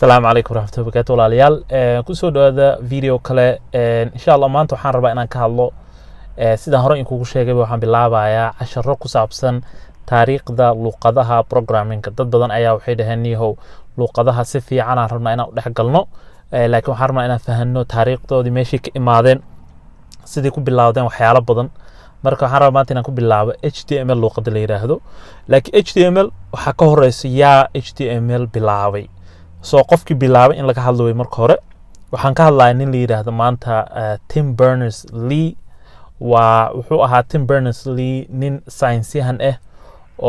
السلام عليكم ورحمة الله وبركاته والعيال كسو هذا فيديو كله إن شاء الله ما أنتو حان ربا إنان كهالله سيدا هورين كوكو شيغي وحان بلابايا عشر كسابسن تاريخ دا لوقادها programming dad badan ayaa waxay dhahaniyay luqadaha si fiican aan rabnaa inaan u dhaxgalno laakiin waxaan rabnaa inaan fahanno taariikhdoodii meeshii ka imaadeen sidii ku bilowdeen waxyaalo badan marka waxaan rabaa maanta inaan ku bilaabo HTML luqada la yiraahdo laakiin HTML waxa ka horeysa yaa HTML bilaabay soo qofkii bilaabay in laga hadlo way marka hore waxaan ka hadlayaa nin la yiraahdo maanta Tim Berners-Lee wuxuu ahaa Tim Berners-Lee nin science-yahan ah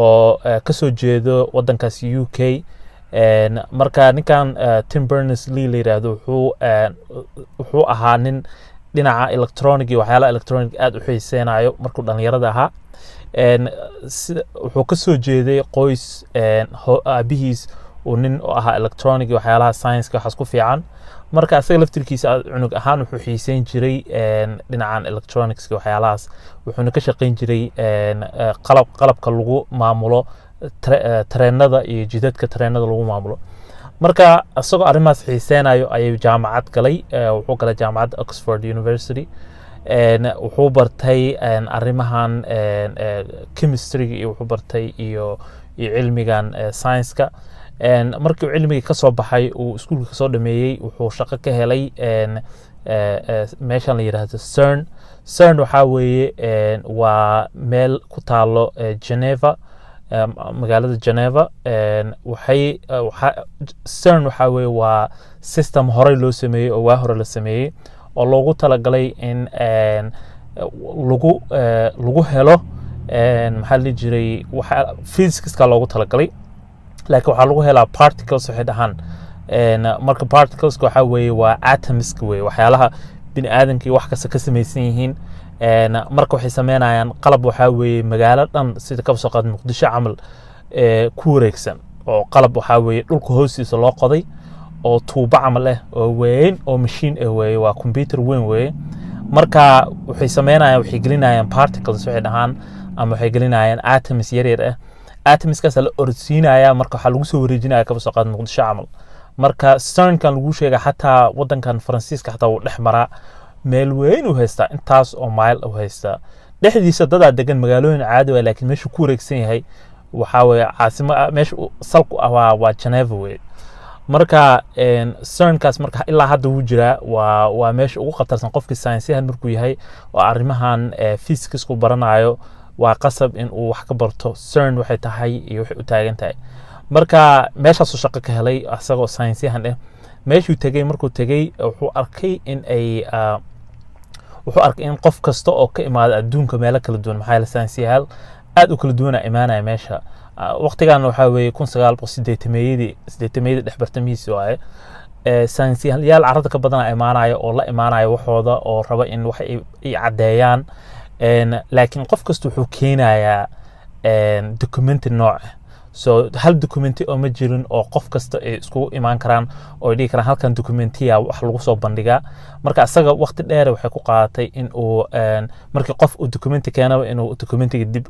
oo ka soo jeedo wadankaas UK marka ninkan Tim Berners-Lee la yiraahdo wuxuu ahaa nin dhinaca electronic iyo waxyaalaha electronic aad u xiiseenayo markuu dhalinyarada ahaa wuxuu ka soo jeeday qoys aabihiis oo nin oo ahaa electronic iyo waxyaalaha science-ka waxaas ku fiican marka asaga laftirkiisa cunug ahaan wuxuu xiiseyn jiray dhinacan electronics iyo waxyaalahaas wuxuuna ka shaqeyn jiray qalabka lagu maamulo tareenada iyo jidadka tareenada lagu maamulo marka asagoo arrimahaas xiiseenayo ayuu jaamacad galay wuxuu galay jaamacadda Oxford University wuxuu bartay arrimahan chemistry iyo wuxuu bartay iyo cilmigan science-ka markii uu cilmiga ka soo baxay uu iskuulka ka soo dhameeyay wuxuu shaqo ka helay meeshan la yiraahdo CERN waxa weeye waa meel ku taalo Geneva magaalada Geneva CERN waxa weeye waa system hore loo sameeyay oo waa hore la sameeyay oo loogu talagalay in lagu helo maxaa la jiray waxa physics-ka loogu talagalay laakiin waxa lagu helaa particles waxay dhahan marka particles waxa weeye waa atoms weeye waxyaalaha bini aadamka wax kasta ka samaysan yihiin marka waxay sameynayaan qalab waxa weeye magaalo dhan sida ka soo qaad Muqdisho camal ku wareegsan oo qalab waxa weeye dhulka hoostiisa loo qoday oo tuubo camal ah oo weyn oo machine ah weeye waa computer weyn weeye marka waxay sameynayaan waxay gelinayaan particles waxay dhahan ama waxay gelinayaan atoms yaryar ah atoms-kaas la orsiinaya marka waxa lagu soo wareejinaya ka soo qaad Muqdisho camal marka CERN-kan lagu sheegay xataa wadankan Faransiiska xataa uu dhex maraa meel weyn u haysta intaas oo mile u haysta dhexdiisa dad degan magaalooyin caadi ah laakiin meesha ku wareegsan yahay waxa weeye caasimo meesha salku ah waa Geneva weey marka CERN-kaas marka ilaa hadda uu jira waa meesha ugu khatarsan qofkii science-yahan markuu yahay oo arrimahan physics ku baranayo waa qasab in uu wax ka barto CERN waxay tahay iyo waxay u taagan tahay marka meeshaas uu shaqo ka helay asagoo science-yahan ah meeshuu tagay markuu tagay wuxuu arkay in qof kasta oo ka imaada adduunka meelo kala duwan maxaa la science-yahan aad u kala duwan imaanaya meesha waqtigan waxa weeye 1980 dhexbartamihiisa waaye science-yahan carrada ka badan imaanaya oo la imaanaya waxooda oo raba in wax ay cadeeyaan laakiin qof kasta wuxuu keenayaa documentary nooc so hal documentary oo ma jirin oo qof kasta ay isku imaan karaan oo dhigi karaan halkan documentary wax lagu soo bandhigaa marka asaga waqti dheer waxay ku qaadatay in uu markii qof uu documentary keenaba inuu documentary dib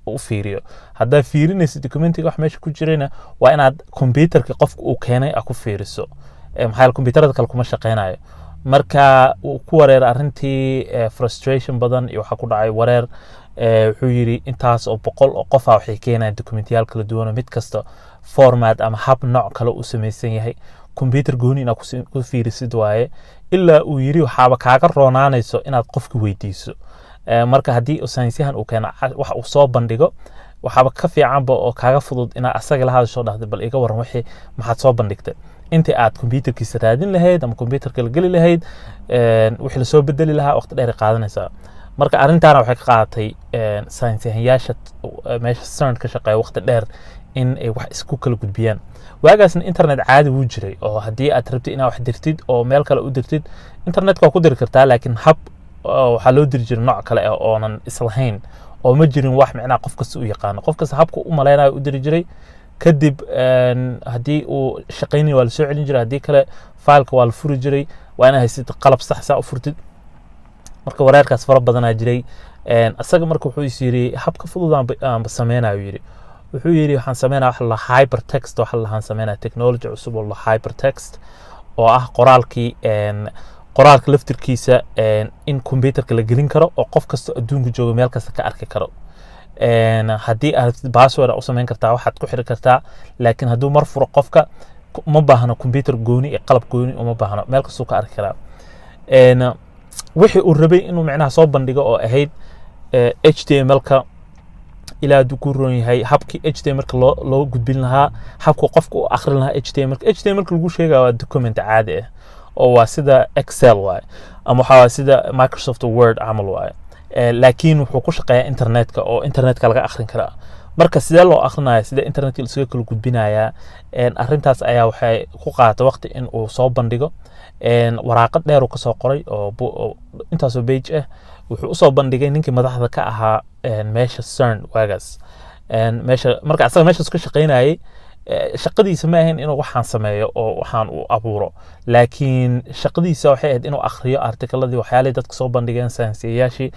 u fiiriyo hadda fiirinaysa documentary wax meesha ku jirayna waa inaad computerka qofka uu keenay ku fiiriso maxaa computerada kale kuma shaqeynayo marka uu ku wareer arintii frustration badan iyo waxa ku dhacay wareer wuxuu yiri intaas oo boqol oo qof waxay keenayaan documentary kala duwan mid kasta format ama hab nooc kale u samaysan yahay computer gooni ina ku fiirisid waaye ilaa uu yiri waxaaba kaaga roonaanayso inaad qofka weydiiso marka hadii science-yahan uu keeno wax uu soo bandhigo waxaaba ka fiicanba oo kaaga fudud ina asaga la hadasho dhahdo bal iga waran wixii maxaad soo bandhigtay inta aad computerkiisa raadin lahayd ama computerka la gali lahayd wixii la soo bedeli lahaa waqti dheer qaadanaysa marka arintaana waxay ka qaadatay science-yahanyaasha meesha CERN ka shaqeeya waqti dheer in ay wax isku kala gudbiyaan waagaasna internet caadi wuu jiray oo haddii aad rabtid inaad wax dirtid oo meel kale u dirtid internetka waa ku diri kartaa laakiin hab waxaa loo diri jiray nooc kale oonan islahayn oo ma jirin wax macnaa qof kasta u yaqaano qof kasta habka u maleynayo u diri jiray kadib haddii uu shaqeynayo waa la soo celin jiray haddii kale fileka waa la furi jiray waa inaad haysid qalab sax u furtid marka wareerkaas fara badanaa jiray asaga marka wuxuu is yiri habka fudud aan sameynayo yiri wuxuu yiri waxaan sameynaa wax la hypertext waxa la sameynaa technology cusub oo la hypertext oo ah qoraalka laftirkiisa in computerka la gelin karo oo qof kasta adduunka jooga meel kasta ka arki karo haddii aad password u sameyn kartaa waxaad ku xiri kartaa laakiin hadduu mar furo qofka ma baahno computer gooni iyo qalab gooni uma baahno meel kasta ka arki karaa wixii uu rabay inuu macnaha soo bandhigo oo ahayd HTML-ka ilaa ku roon yahay habkii HTML-ka loo gudbin lahaa habku qofku u akhrin lahaa HTML-ka lagu sheegaa waa document caadi ah oo waa sida Excel waay ama waxa sida Microsoft Word camal waay laakiin wuxuu ku shaqeeyaa internetka oo internetka laga akhrin karaa marka sidee loo akhrinayo sida internetka la kala gudbinayaa arrintaas ayaa waxay ku qaata waqti in uu soo bandhigo waraaqad dheer uu ka soo qoray oo intaas oo page ah wuxuu u soo bandhigay ninkii madaxda ka ahaa meesha CERN waagaas marka asaga meeshaas ka shaqeynayay shaqadiisa ma ahayn inuu waxaan sameeyo oo waxaan uu abuuro laakiin shaqadiisa waxay ahayd inuu akhriyo artikeladii waxyaalay dadka soo bandhigeen saynisayaashii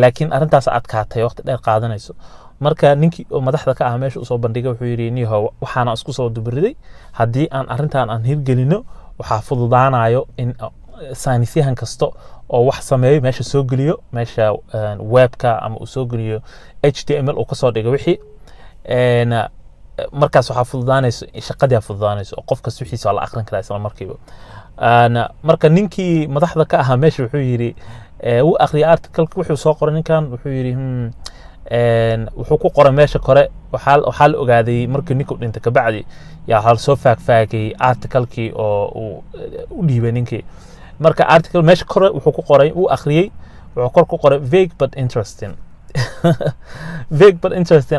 laakiin arrintaas adkaatay waqti dheer qaadanayso marka ninkii madaxda ka ah meesha uu soo bandhigay wuxuu yiri niyahow waxaana isku soo dubariday haddii aan arrintan aan hirgelino waxaa fududaanayo in saynisyahan kasta oo wax sameeyo meesha soo geliyo meesha webka ama uu soo geliyo HTML uu ka soo dhigo wixii markaas waxaa fududaanayso shaqadii fududaanayso oo qof kasta wixiisa la akhrin karaa isla markiiba marka ninkii madaxda ka ahaa meesha wuxuu yiri uu akhriyay article-ka wuxuu soo qoray ninkan wuxuu yiri wuxuu ku qoray meesha kore waxaa la ogaaday markii ninku dhintay ka bacdi yaa hal soo faagfaagay article-kii oo u dhiibay ninkii marka article meesha kore wuxuu ku qoray uu akhriyay wuxuu kor ku qoray vague but interesting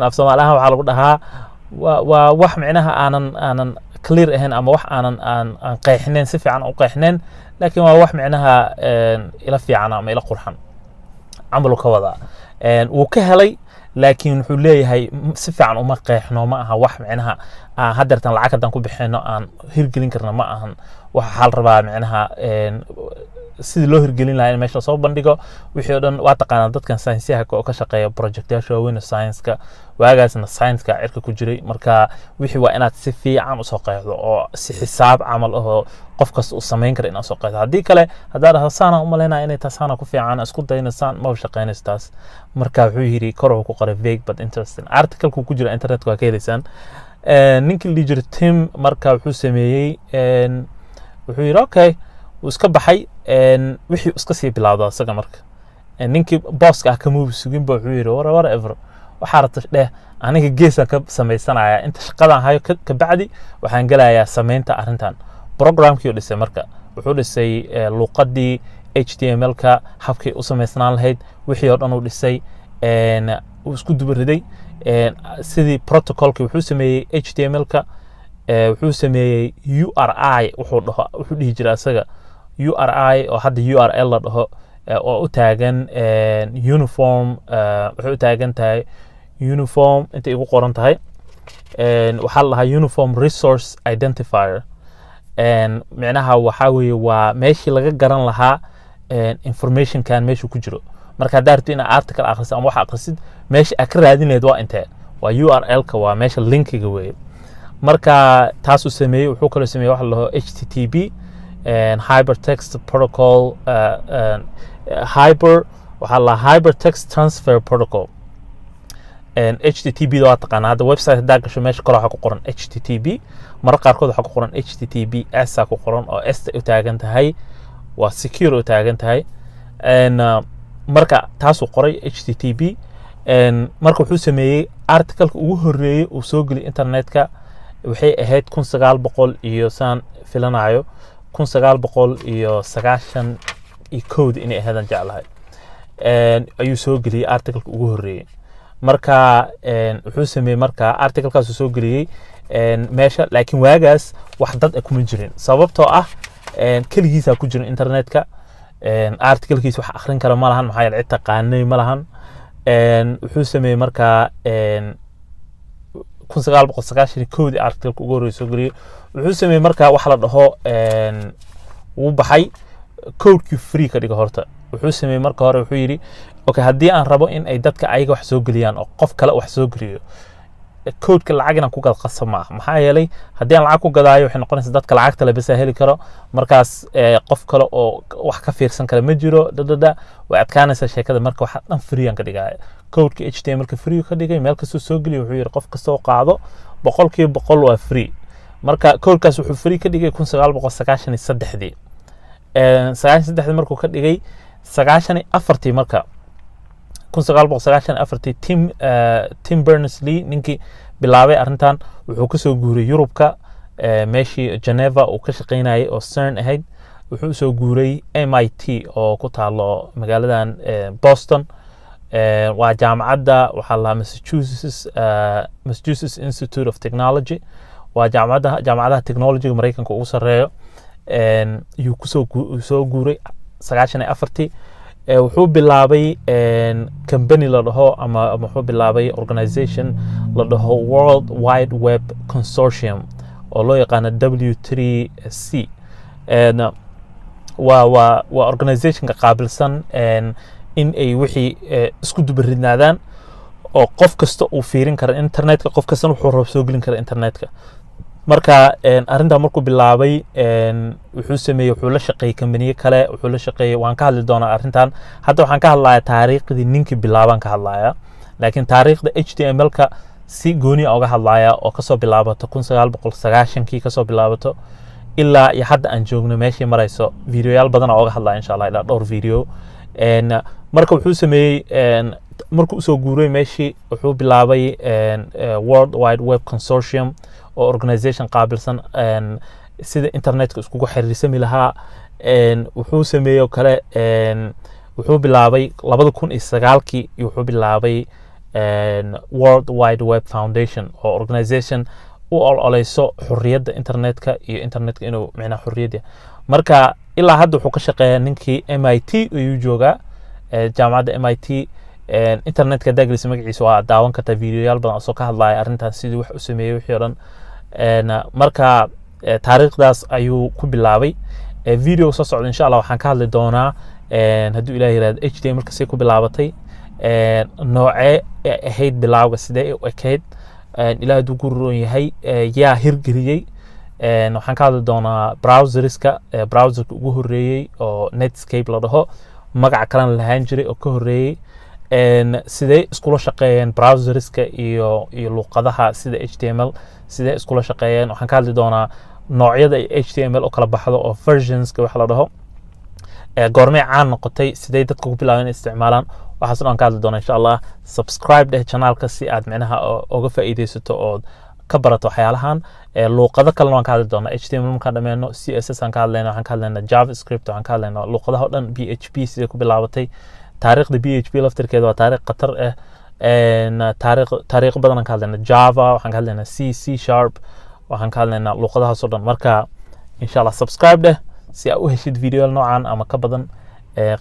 af Soomaaliya waxaa lagu dhahaa waa wax macnaha aanan clear ahayn ama wax aan qeexnayn si fiican u qeexnayn laakiin waa wax macnaha ila fiican ama ila qurxan عملوا كوضع وكهلي لكن wuxuu leeyahay si fiican uma qeexno ma aha wax macnaha hadartan lacag hadan ku bixino aan hirgelin karna ma ahan waxa xal rabaa macnaha sidii loo hirgelin lahaa in meesha soo bandhigo wixii oo dhan waa taqaanaa dadkan saynisyahka oo ka shaqeeya projectyaasha waaweyn science-ka waagaasna science-ka cirka ku jiray marka wixii waa inaad si fiican u soo qeexdo oo si xisaab camal oo qof kasta uu sameyn karo inaad soo qeexdo haddii kale haddaad hasaana u maleynaa inay taasana ku fiican isku daynasaan ma shaqeynayso taas marka wuxuu yiri kor uu ku qoray vague but interesting article-ku ku jira internet-ka waa ka helaysaan ninkii la jiro Tim marka wuxuu sameeyay wuxuu yiri okay iska baxay wixii iska sii bilaawday asaga marka ninkii bosska ka move sugin baa wuxuu yiri whatever waxa rabta dheh aniga geesa ka sameeysanaya inta shaqadan hayo ka bacdi waxaan galayaa sameynta arrintan programkii uu dhisay marka wuxuu dhisay luqadii HTML-ka habkii u sameysnaan lahayd wixii oo dhan uu dhisay uu isku dubariday sidii protocol-kii wuxuu sameeyay HTML-ka wuxuu sameeyay URI wuxuu dhihi jiray asaga URI oo hadda URL la dhaho oo u taagan uniform wuxuu taagan tahay uniform inta igu qoran tahay waxa la dhahaa uniform resource identifier macnaha waxa weeye waa meeshii laga garan lahaa information kan meesha ku jiro marka hadaad rabtid in article akhrisid ama wax akhrisid meesha aad ka raadineed waa intee waa URL-ka waa meesha linkiga weeye marka taas uu sameeyay wuxuu kale sameeyay wax la dhaho HTTP hypertext protocol hypertext transfer protocol HTTP waa taqaanaa hadda website hadaa gasho meesha kale waxa ku qoran HTTP marka qaarkood waxa ku qoran HTTPS ku qoran oo S u taagan tahay waa secure u taagan tahay marka taas uu qoray HTTP marka wuxuu sameeyay article-ka ugu horeeyay uu soo galiyay internet-ka waxay ahayd 1900 iyo saan filanayo 1990 inay ahaydaan jeclahay ayuu soo galiyay article-ka ugu horeeyay marka wuxuu sameeyay marka article-kaas uu soo galiyay meesha laakiin waagaas wax dad kuma jirin sababtoo ah kaligiisa ku jira internet-ka article-kiisa wax akhrin kara ma lahan maxaa yeelay taqaanay ma lahan wuxuu sameeyay marka 1991 article-ka ugu horeeyay soo galiyay wuxuu sameeyay marka wax la dhaho uu baxay code-kii free ka dhiga horta wuxuu sameeyay marka hore wuxuu yiri okay haddii aan rabo in ay dadka ayaga wax soo galiyaan oo qof kale wax soo galiyo codeka lacag inaan ku gado qasab ma aha maxaa yeelay haddii aan lacag ku gadaayo waxay noqonaysaa dadka lacagta le besa heli karo markaas qof kale oo wax ka fiirsan kara ma jiro dadada way adkaanaysaa sheekada marka waxa dhan free aan ka dhigaya codeka htmlka free ka dhigay meel kastoo soo geliyo wuxuu yiri qof kastoo qaado 100% waa free marka codekaas wuxuu free ka dhigay 1993 93 markuu ka dhigay 94 marka 1994 Tim Berners-Lee ninkii bilaabay arrintan wuxuu ka soo guuray Yurubka meeshii Geneva uu ka shaqeynayay oo CERN ahayd wuxuu soo guuray MIT oo ku taalo magaaladan Boston waa jaamacadda waxa la Massachusetts Institute of Technology waa jaamacadaha technology Mareykanka ugu sareeyo yuu ku soo guuray 94 wuxuu bilaabay company la dhaho ama wuxuu bilaabay organization la dhaho World Wide Web Consortium oo loo yaqaan W3C waa organization ka qaabilsan in ay wixii isku dubaridnaadaan oo qof kasta uu fiirin karo internetka qof kasta wuxuu rabo soo gelin karo internetka marka arinta markuu bilaabay wuxuu sameeyay wuxuu la shaqeeyay company kale wuxuu la shaqeeyay waan ka hadli doonaa arintan hadda waxaan ka hadlayaa taariikhdii ninkii bilaaban ka hadlayaa laakiin taariikhda HTML-ka si gooni ah uga hadlayaa oo ka soo bilaabato 1990kii ka soo bilaabato ilaa iyo hadda aan joogno meeshii marayso videoyaal badan oo uga hadlaya insha Allah ilaa dhowr video marka wuxuu sameeyay markuu soo guuray meeshii wuxuu bilaabay World Wide Web Consortium oo organization qaabilsan sida internetka iskugu xiriirsami lahaa wuxuu sameeyo kale wuxuu bilaabay 2009kii wuxuu bilaabay World Wide Web Foundation oo organization u ololeyso xurriyadda internetka iyo internetka inuu macnaha xurriyadda marka ilaa hadda wuxuu ka shaqeeyaa ninkii MIT ayuu joogaa jaamacadda MIT internetka daglis magaciisa waa daawan kartaa videoyaal badan oo ka hadlaya arrintan sidii wax u sameeyay wixii oran marka taariikhdaas ayuu ku bilaabay video soo socda insha Allah waxaan ka hadli doonaa hadduu Ilaahay yiraahdo HTML ka si ku bilaabatay noocee ahayd bilaawga sidee u ekayd Ilaahay duu guuroon yahay yaa hirgeliyay waxaan ka hadli doonaa browserska browserka ugu horeeyay oo Netscape la dhaho magac kale lahaan jiray oo ka horeeyay sidee iskula shaqeeyeen browserska iyo luqadaha sida HTML sidee iskula shaqeeyeen waxaan ka hadli doonaa noocyada HTML oo kala baxdo oo versionska wax la dhaho goormee caan noqotay sidee dadku ku bilaabeen isticmaalaan waxaas aan ka hadli doonaa insha Allah subscribe channelka si aad macnaha uga faa'iideysato oo ka barato waxyaalahan luqado kale waan ka hadli doonaa HTML markaan dhameeno CSS aan ka hadlaynaa waxaan ka hadlaynaa JavaScript waxaan ka hadlaynaa luqadaha oo dhan PHP sidee ku bilaabatay taariikhda PHP laftirkeeda waa taariikh qatar ah taariikh badan aan ka hadlaynaa Java waxaan ka hadlaynaa C waxaan ka hadlaynaa luqadahaas oo dhan marka insha Allah subscribe si aad u heshid video noocan ama ka badan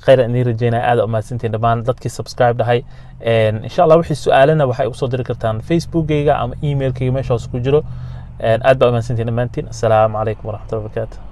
khayr aan rajeynaa aad u mahadsantiin dhamaan dadkii subscribe dhahay insha Allah wixii su'aalana waxay u soo diri kartaan Facebook-gayga ama email-kayga meeshaas ku jiro aad baa u mahadsantiin dhamaantiin assalaamu calaykum waraxmatullaahi wabarakaatuh